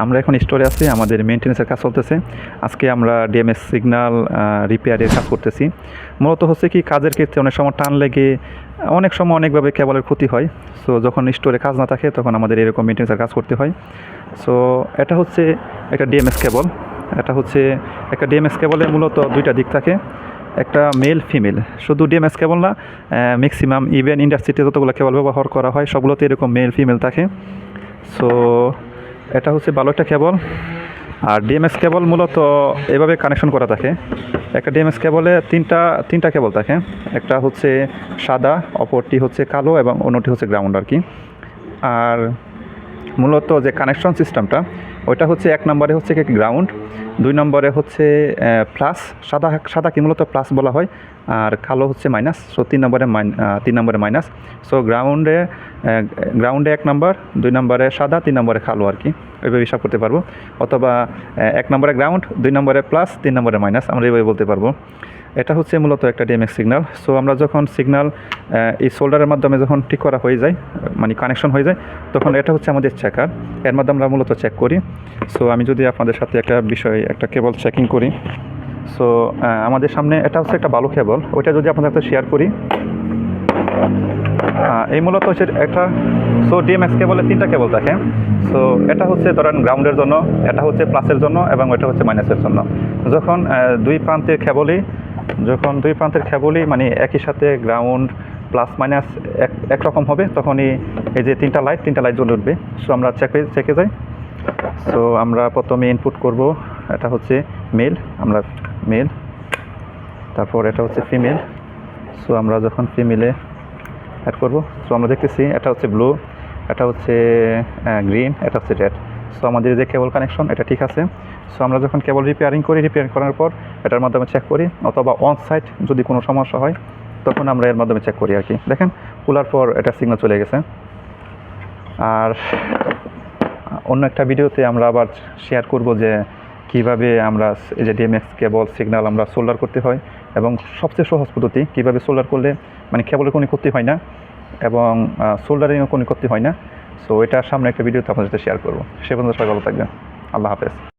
আমরা এখন স্টোরে আছি, আমাদের মেইনটেন্যান্সের কাজ চলতেছে। আজকে আমরা ডিএমএস সিগন্যাল রিপেয়ারের কাজ করতেছি। মূলত হচ্ছে কি, কাজের ক্ষেত্রে অনেক সময় টান লেগে অনেক সময় অনেকভাবে কেবলের ক্ষতি হয়। সো যখন স্টোরে কাজ না থাকে তখন আমাদের এরকম মেইনটেন্যান্সের কাজ করতে হয়। সো এটা হচ্ছে একটা ডিএমএস কেবল। এটা হচ্ছে একটা ডিএমএস কেবলের মূলত দুইটা দিক থাকে, একটা মেল ফিমেল। শুধু ডিএমএস কেবল না, ম্যাক্সিমাম ইভেন ইন্ডাস্ট্রিতে যতগুলো কেবল ব্যবহার করা হয় সবগুলোতে এরকম মেল ফিমেল থাকে। সো এটা হচ্ছে ভালো একটা কেবল। আর ডিএমএস কেবল মূলত এভাবে কানেকশন করা থাকে। একটা ডিএমএস কেবলে তিনটা কেবল থাকে। একটা হচ্ছে সাদা, অপরটি হচ্ছে কালো এবং অন্যটি হচ্ছে গ্রাউন্ড আর কি। আর মূলত যে কানেকশন সিস্টেমটা ওইটা হচ্ছে 1 নম্বরে হচ্ছে কি গ্রাউন্ড, 2 নম্বরে হচ্ছে প্লাস, সাদাকে মূলত প্লাস বলা হয়, আর কালো হচ্ছে মাইনাস। সো 3 নম্বরে মাইনাস। সো গ্রাউন্ডে 1 নম্বর, 2 নম্বরে সাদা, 3 নম্বরে কালো আর কি, এইভাবে হিসাব করতে পারবো। অথবা 1 নম্বরে গ্রাউন্ড, 2 নম্বরে প্লাস, 3 নম্বরে মাইনাস, আমরা এইভাবে বলতে পারবো। এটা হচ্ছে মূলত একটা ডিএমএক্স সিগন্যাল। সো আমরা যখন সিগন্যাল এই সোল্ডারের মাধ্যমে যখন ঠিক করা হয়ে যায়, মানে কানেকশন হয়ে যায়, তখন এটা হচ্ছে আমাদের চেকার। এর মাধ্যমে আমরা মূলত চেক করি। সো আমি যদি আপনাদের সাথে একটা কেবল চেকিং করি। সো আমাদের সামনে এটা হচ্ছে একটা ভালো কেবল, ওইটা যদি আপনাদের সাথে শেয়ার করি। এই মূলত হচ্ছে একটা, সো ডিএমএক্স কেবলে 3টা কেবল থাকে। সো এটা হচ্ছে ধরেন গ্রাউন্ডের জন্য, এটা হচ্ছে প্লাসের জন্য এবং এটা হচ্ছে মাইনাসের জন্য। যখন দুই প্রান্তের কেবলই মানে একই সাথে গ্রাউন্ড প্লাস মাইনাস একরকম হবে, তখনই এই যে 3টা লাইট জ্বলে উঠবে। সো আমরা চেকে যাই। সো আমরা প্রথমে ইনপুট করব, এটা হচ্ছে মেল, তারপর এটা হচ্ছে ফিমেল। সো আমরা যখন ফিমেলে অ্যাড করব, সো আমরা দেখতেছি এটা হচ্ছে ব্লু, এটা হচ্ছে গ্রিন, এটা হচ্ছে রেড। সো আমাদের যে কেবল কানেকশন এটা ঠিক আছে। সো আমরা যখন কেবল রিপেয়ার করার পর এটার মাধ্যমে চেক করি, অথবা অন সাইট যদি কোনো সমস্যা হয় তখন আমরা এর মাধ্যমে চেক করি আর কি। দেখেন খোলার পর এটা সিগন্যাল চলে গেছে। আর অন্য একটা ভিডিওতে আমরা আবার শেয়ার করব যে কীভাবে আমরা এই যে ডিএমএক্স কেবল সিগন্যাল আমরা সোল্ডার করতে হয়, এবং সবচেয়ে সহজ পদ্ধতি কীভাবে সোল্ডার করলে মানে কেবলের কোনো ক্ষতি হয় না এবং সোল্ডারিংও কোনো ক্ষতি হয় না। সো এটার সামনে একটা ভিডিওতে আপনাদের সাথে শেয়ার করবো। সে পর্যন্ত সবাই ভালো থাকবেন। আল্লাহ হাফেজ।